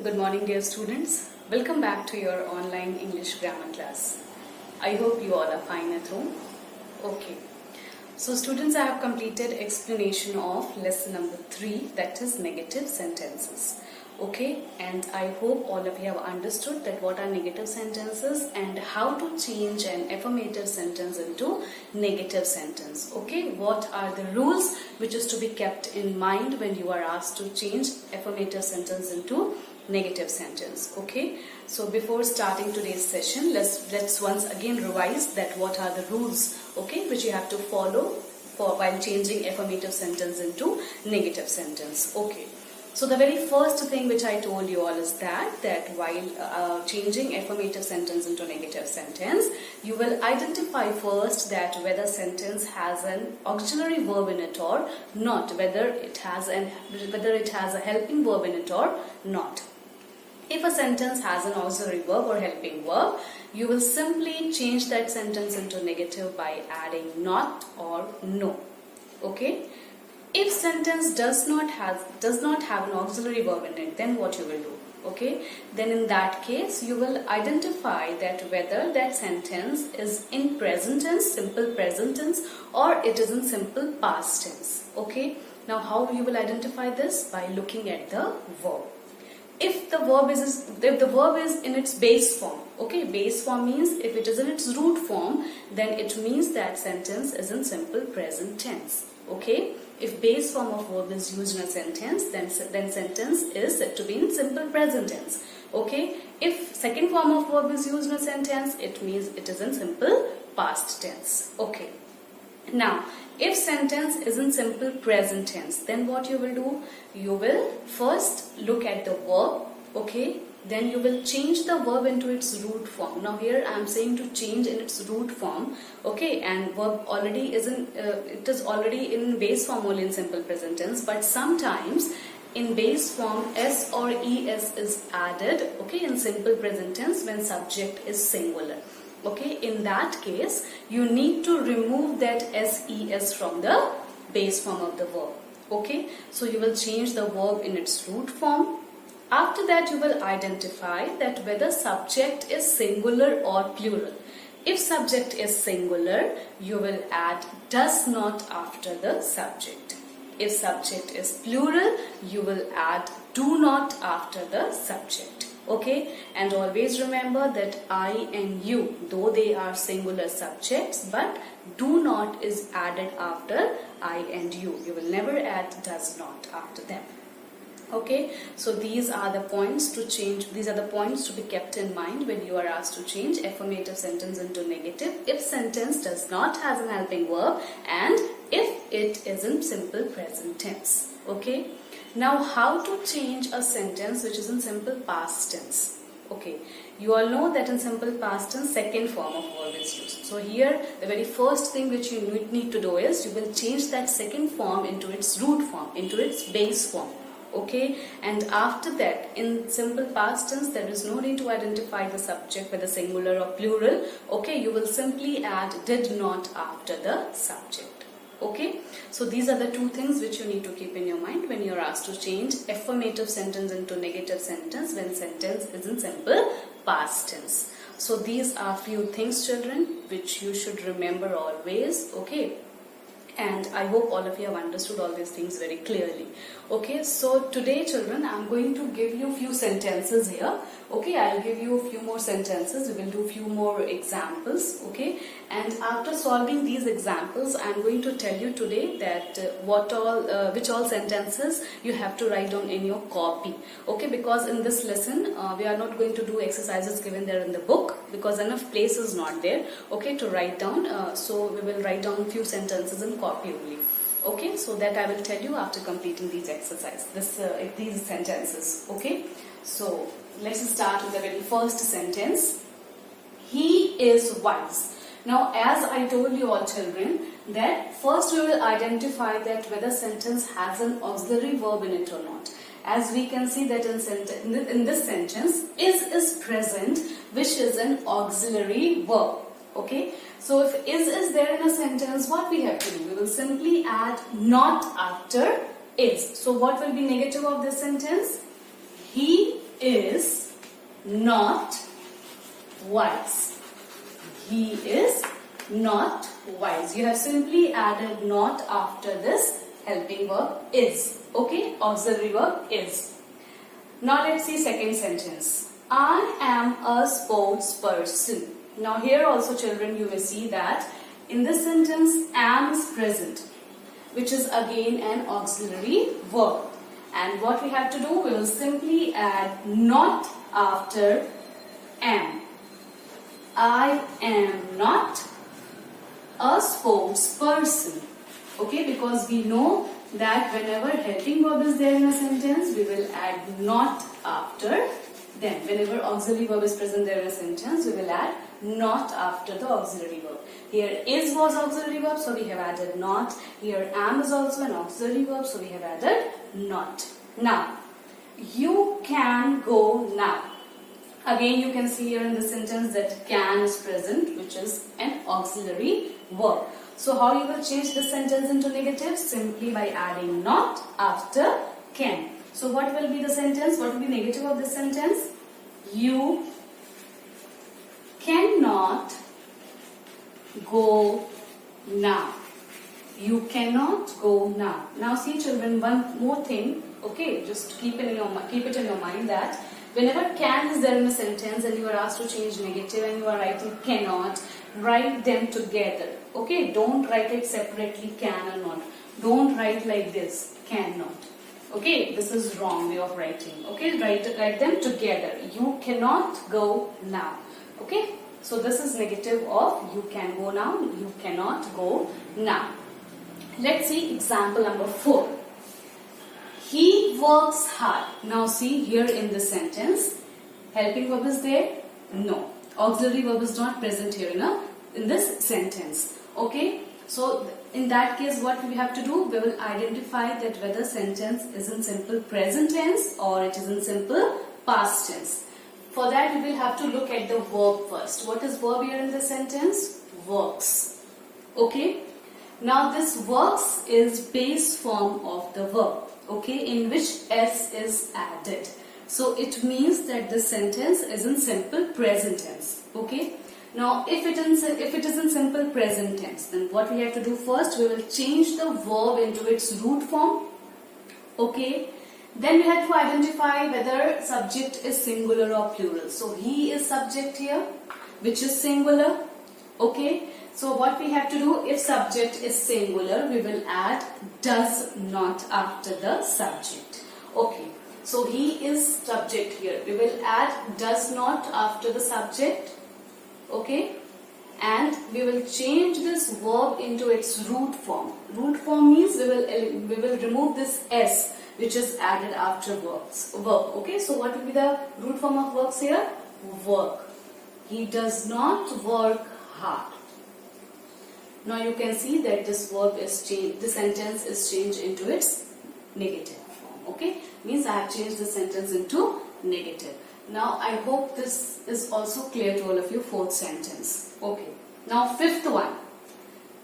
Good morning, dear students. Welcome back to your online English grammar class. I hope you all are fine at home. Okay. So students, I have completed explanation of lesson number 3, that is negative sentences. Okay, and I hope all of you have understood that what are negative sentences and how to change an affirmative sentence into negative sentence. Okay, what are the rules which is to be kept in mind when you are asked to change affirmative sentence into negative sentence. Okay, so before starting today's session, let's once again revise that what are the rules, okay, which you have to follow while changing affirmative sentence into negative sentence. Okay, so the very first thing which I told you all is that while changing affirmative sentence into negative sentence, you will identify first that whether sentence has an auxiliary verb in it or not, whether it has a helping verb in it or not. If a sentence has an auxiliary verb or helping verb, you will simply change that sentence into negative by adding not or no. Okay? If sentence does not have an auxiliary verb in it, then what you will do? Okay? Then in that case, you will identify that whether that sentence is in present tense, simple present tense, or it is in simple past tense. Okay? Now how you will identify this? By looking at the verb. If the verb is in its base form, okay, base form means if it is in its root form, then it means that sentence is in simple present tense. Okay, if base form of verb is used in a sentence, then sentence is said to be in simple present tense. Okay, if second form of verb is used in a sentence, it means it is in simple past tense. Okay. Now, if sentence is in simple present tense, then what you will do? You will first look at the verb, okay? Then you will change the verb into its root form. Now here I am saying to change in its root form, okay? And verb already is it is already in base form only in simple present tense, but sometimes in base form S or ES is added, okay, in simple present tense when subject is singular. Okay, in that case, you need to remove that SES from the base form of the verb. Okay, so you will change the verb in its root form. After that, you will identify that whether subject is singular or plural. If subject is singular, you will add does not after the subject. If subject is plural, you will add do not after the subject. Okay, and always remember that I and you, though they are singular subjects, but do not is added after I and you. You will never add does not after them. Okay, so these are the points to change. These are the points to be kept in mind when you are asked to change affirmative sentence into negative if sentence does not have an helping verb and if it is in simple present tense. Okay. Now, how to change a sentence which is in simple past tense? Okay, you all know that in simple past tense, second form of verb is used. So here, the very first thing which you need to do is you will change that second form into its root form, into its base form. Okay, and after that, in simple past tense, there is no need to identify the subject whether singular or plural. Okay, you will simply add did not after the subject. Okay, so these are the two things which you need to keep in your mind when you are asked to change affirmative sentence into negative sentence when sentence is in simple past tense. So these are few things, children, which you should remember always. Okay, and I hope all of you have understood all these things very clearly. Okay, so today, children, I am going to give you few sentences here. Okay, I will give you a few more sentences. We will do few more examples. Okay, and after solving these examples, I am going to tell you today that which all sentences you have to write down in your copy. Okay, because in this lesson, we are not going to do exercises given there in the book because enough place is not there. Okay, to write down. So we will write down few sentences in copy only. Okay, so that I will tell you after completing these exercises, these sentences. Okay, so let's start with the very first sentence. He is wise. Now, as I told you all, children, that first we will identify that whether sentence has an auxiliary verb in it or not. As we can see that in this sentence, is present, which is an auxiliary verb. Okay, so if is there in a sentence, what we have to do? We will simply add not after is. So what will be negative of this sentence? He is not wise. He is not wise. You have simply added not after this helping verb is. Okay, auxiliary verb is. Now let's see second sentence. I am a sports person. Now here also children you will see that in this sentence am is present, which is again an auxiliary verb. And what we have to do, we will simply add not after am. I am not a sports person. Okay, because we know that whenever helping verb is there in a sentence, we will add not after them. Whenever auxiliary verb is present there in a sentence, we will add not after the auxiliary verb. Here is was auxiliary verb, so we have added not. Here am is also an auxiliary verb, so we have added not. Now, you can go now. Again, you can see here in the sentence that can is present, which is an auxiliary verb. So, how you will change the sentence into negative? Simply by adding not after can. So, what will be the sentence? What will be negative of this sentence? You cannot go now. You cannot go now. Now, see children, one more thing. Okay, just keep it in your mind that whenever can is there in a sentence and you are asked to change negative and you are writing cannot, write them together. Okay, don't write it separately, can or not. Don't write like this, cannot. Okay, this is wrong way of writing. Okay, write them together. You cannot go now. Okay, so this is negative of you can go now, you cannot go now. Let's see example number 4. He works hard. Now see here in this sentence, helping verb is there? No. Auxiliary verb is not present here in this sentence. Okay. So in that case what we have to do? We will identify that whether sentence is in simple present tense or it is in simple past tense. For that we will have to look at the verb first. What is verb here in this sentence? Works. Okay. Now this works is base form of the verb. Okay, in which s is added. So it means that the sentence is in simple present tense. Okay. Now if it is in simple present tense, then what we have to do first, we will change the verb into its root form. Okay. Then we have to identify whether subject is singular or plural. So he is subject here, which is singular. Okay. So what we have to do, if subject is singular, we will add does not after the subject. Okay. So he is subject here. We will add does not after the subject. Okay. And we will change this verb into its root form. Root form means we will remove this s which is added after verb. Okay. So what will be the root form of works here? Work. He does not work hard. Now you can see that this verb is changed, the sentence is changed into its negative form. Okay, means I have changed the sentence into negative. Now I hope this is also clear to all of you. Fourth sentence. Okay. Now fifth one.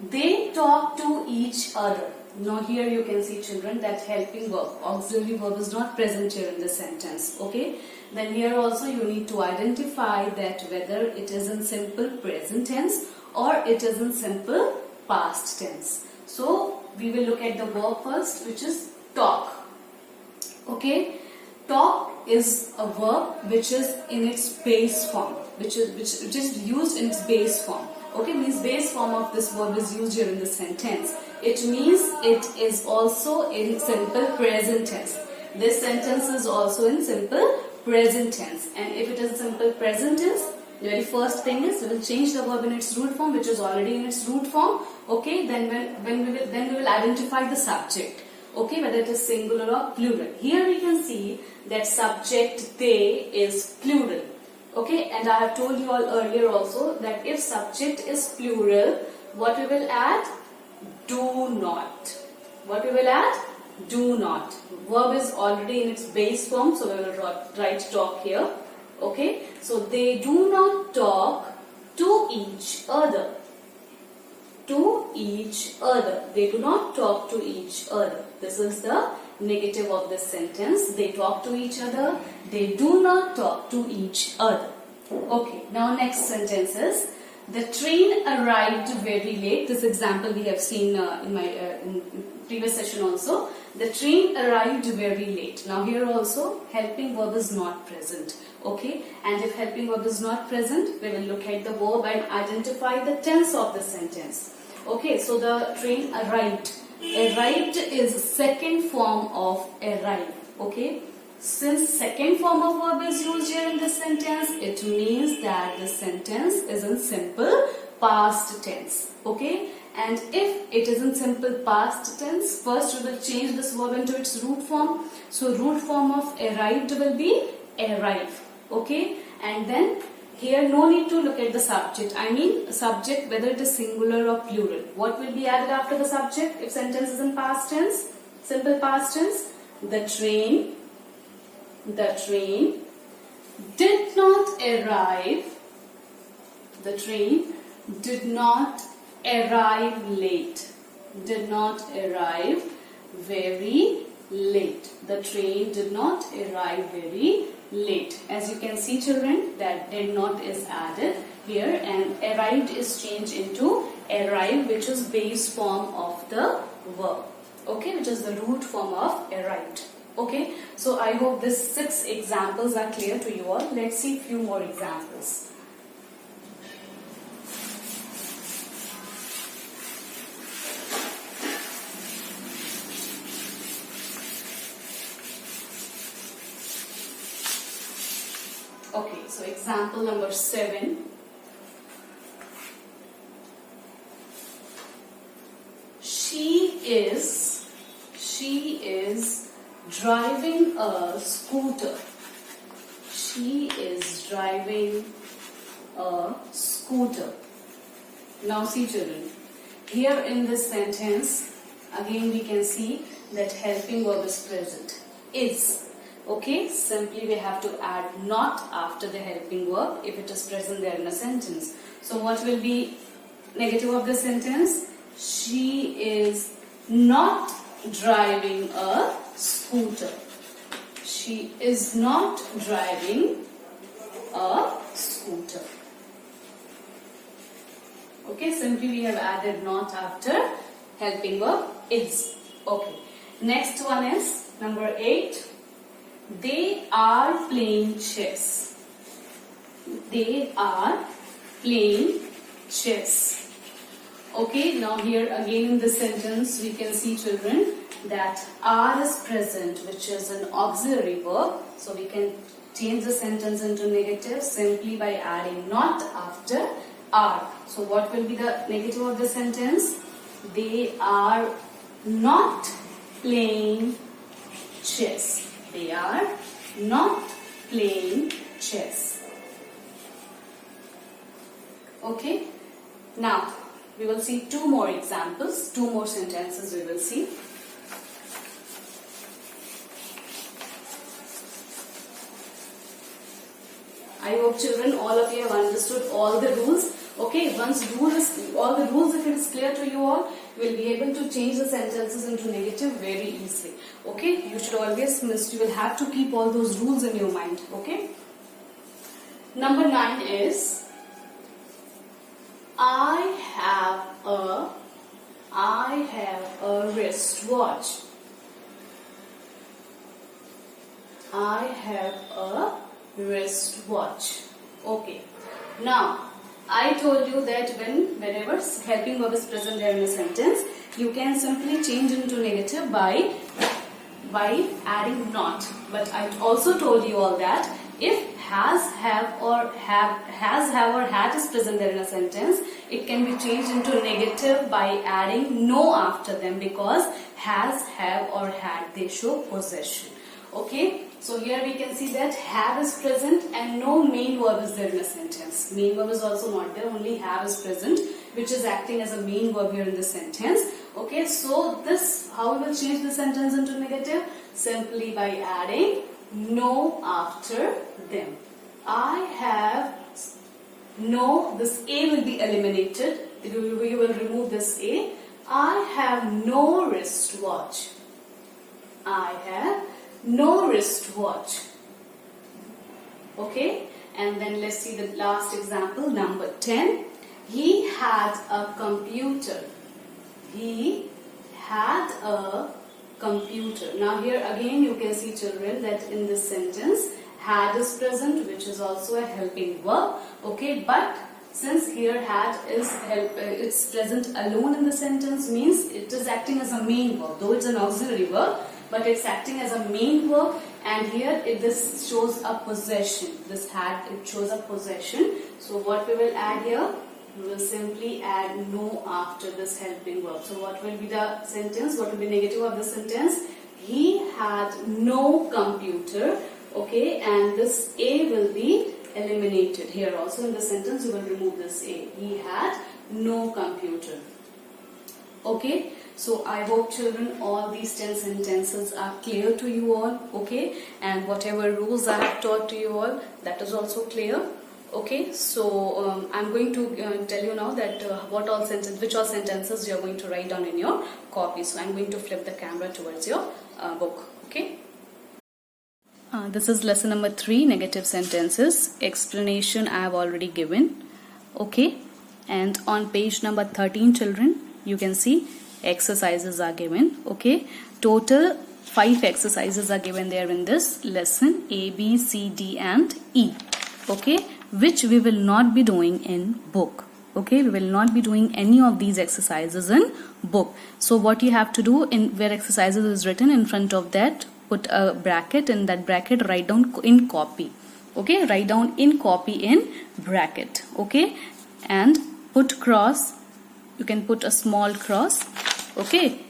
They talk to each other. Now here you can see children that helping verb, auxiliary verb is not present here in the sentence. Okay. Then here also you need to identify that whether it is in simple present tense or it is in simple past tense. So we will look at the verb first, which is talk. Okay, talk is a verb which is in its base form, which is used in its base form. Okay, means base form of this verb is used here in the sentence. It means it is also in simple present tense. This sentence is also in simple present tense, and if it is simple present tense, the very first thing is we will change the verb in its root form, which is already in its root form. Okay, then we will identify the subject. Okay, whether it is singular or plural. Here we can see that subject they is plural. Okay, and I have told you all earlier also that if subject is plural, what we will add? Do not. What we will add? Do not. Verb is already in its base form, so we will write talk here. Okay, so they do not talk to each other. To each other. They do not talk to each other. This is the negative of this sentence. They talk to each other. They do not talk to each other. Okay, now next sentence is, the train arrived very late. This example we have seen in my in previous session also. The train arrived very late. Now here also helping verb is not present. Okay, and if helping verb is not present, we will look at the verb and identify the tense of the sentence. Okay, so the train arrived. Arrived is second form of arrive. Okay, since second form of verb is used here in this sentence, it means that the sentence is in simple past tense. Okay, and if it is in simple past tense, first we will change this verb into its root form. So root form of arrived will be arrive. Okay, and then here no need to look at the subject. I mean subject, whether it is singular or plural. What will be added after the subject if sentence is in past tense? Simple past tense. The train did not arrive. The train did not arrive late. Did not arrive very late. The train did not arrive very late. As you can see, children, that did not is added here, and arrived is changed into arrive, which is base form of the verb. Okay, which is the root form of arrived. Okay, so I hope these 6 examples are clear to you all. Let's see a few more examples. Okay, so example number 7. She is driving a scooter. She is driving a scooter. Now see, children, here in this sentence, again we can see that helping verb is present. Is. Okay, simply we have to add not after the helping verb if it is present there in a sentence. So what will be negative of the sentence? She is not driving a scooter. She is not driving a scooter. Okay, simply we have added not after helping verb is. Okay, next one is number 8. They are playing chess. They are playing chess. Okay, now here again in this sentence we can see, children, that are is present, which is an auxiliary verb. So we can change the sentence into negative simply by adding not after are. So what will be the negative of the sentence? They are not playing chess. They are not playing chess. Okay, now we will see 2 more examples, 2 more sentences we will see. I hope, children, all of you have understood all the rules. Okay, once all the rules, if it is clear to you all, you will be able to change the sentences into negative very easily. Okay, you should always you will have to keep all those rules in your mind. Okay. Number 9 is, I have a wristwatch. I have a wristwatch. Okay. Now, I told you that whenever helping verb is present there in a sentence, you can simply change into negative by adding not. But I also told you all that if has, have or had is present there in a sentence, it can be changed into negative by adding no after them, because has, have or had, they show possession. Okay. So here we can see that have is present and no main verb is there in a sentence. Main verb is also not there, only have is present, which is acting as a main verb here in the sentence. Okay, so this, how we will change the sentence into negative? Simply by adding no after them. I have no, this A will be eliminated. We will remove this A. I have no wristwatch. I have no wristwatch. Okay, and then let's see the last example, number 10. He had a computer. He had a computer. Now here again you can see, children, that in this sentence had is present, which is also a helping verb. Okay, but since here had is it's present alone in the sentence, means it is acting as a main verb, though it's an auxiliary verb, but it's acting as a main verb. And here this shows a possession. This had, it shows a possession. So what we will add here? We will simply add no after this helping verb. So what will be the sentence? What will be negative of the sentence? He had no computer. Okay, and this A will be eliminated. Here also in the sentence you will remove this A. He had no computer. Okay, so I hope, children, all these 10 sentences are clear to you all. Okay, and whatever rules I have taught to you all, that is also clear. Okay, so I'm going to tell you now that which all sentences you are going to write down in your copy. So I'm going to flip the camera towards your book. Okay. This is lesson number 3, negative sentences. Explanation I have already given. Okay, and on page number 13, children, you can see exercises are given. Okay, total 5 exercises are given there in this lesson, A, B, C, D and E. Okay, which we will not be doing in book. Okay, we will not be doing any of these exercises in book. So what you have to do, in where exercises is written, in front of that put a bracket, in that bracket write down in copy. Okay, write down in copy in bracket. Okay, and put cross, you can put a small cross. Okay,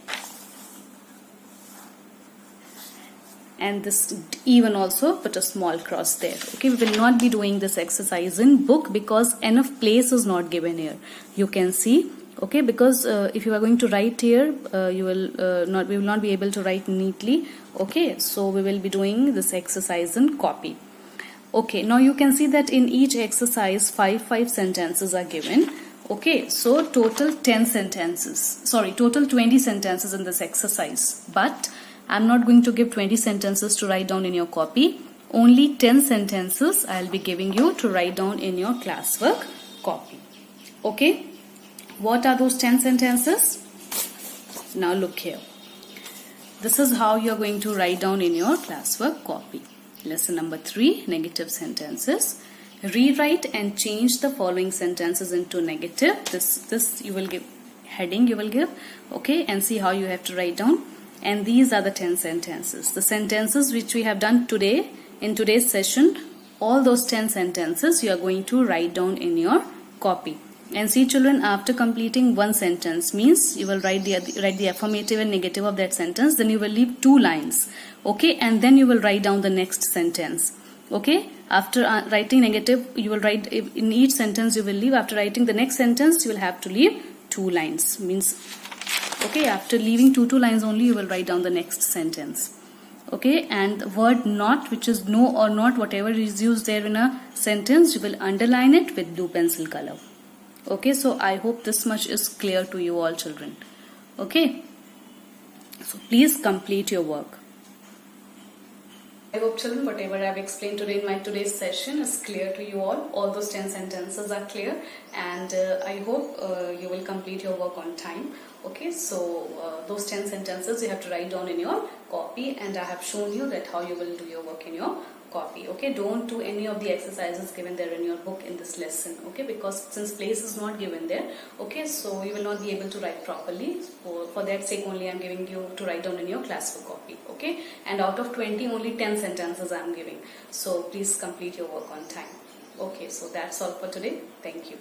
and this even also put a small cross there. Okay, we will not be doing this exercise in book because enough place is not given here. You can see. Okay, because if you are going to write here, we will not be able to write neatly. Okay, so we will be doing this exercise in copy. Okay, now you can see that in each exercise 5 sentences are given. Okay, so total 10 sentences, sorry, total 20 sentences in this exercise, but I'm not going to give 20 sentences to write down in your copy. Only 10 sentences I'll be giving you to write down in your classwork copy. Okay, what are those 10 sentences? Now look here. This is how you're going to write down in your classwork copy. Lesson number 3, negative sentences. Rewrite and change the following sentences into negative. This you will give heading, you will give. Okay, and see how you have to write down. And these are the 10 sentences. The sentences which we have done today in today's session, all those 10 sentences you are going to write down in your copy. And see, children, after completing one sentence, means you will write the affirmative and negative of that sentence, then you will leave 2 lines. Okay, and then you will write down the next sentence. Okay, after writing negative, you will write in each sentence you will leave. After writing the next sentence, you will have to leave 2 lines. Means, okay, after leaving 2 lines only, you will write down the next sentence. Okay, and the word not, which is no or not, whatever is used there in a sentence, you will underline it with blue pencil color. Okay, so I hope this much is clear to you all, children. Okay, so please complete your work. I hope, children, whatever I have explained today in my today's session is clear to you all. All those 10 sentences are clear, and I hope you will complete your work on time. Okay, so those 10 sentences you have to write down in your copy, and I have shown you that how you will do your work in your copy. Okay, don't do any of the exercises given there in your book in this lesson. Okay, because since place is not given there, okay, so you will not be able to write properly. For that sake only I am giving you to write down in your classwork copy. Okay, and out of 20 only 10 sentences I am giving. So please complete your work on time. Okay, so that's all for today. Thank you.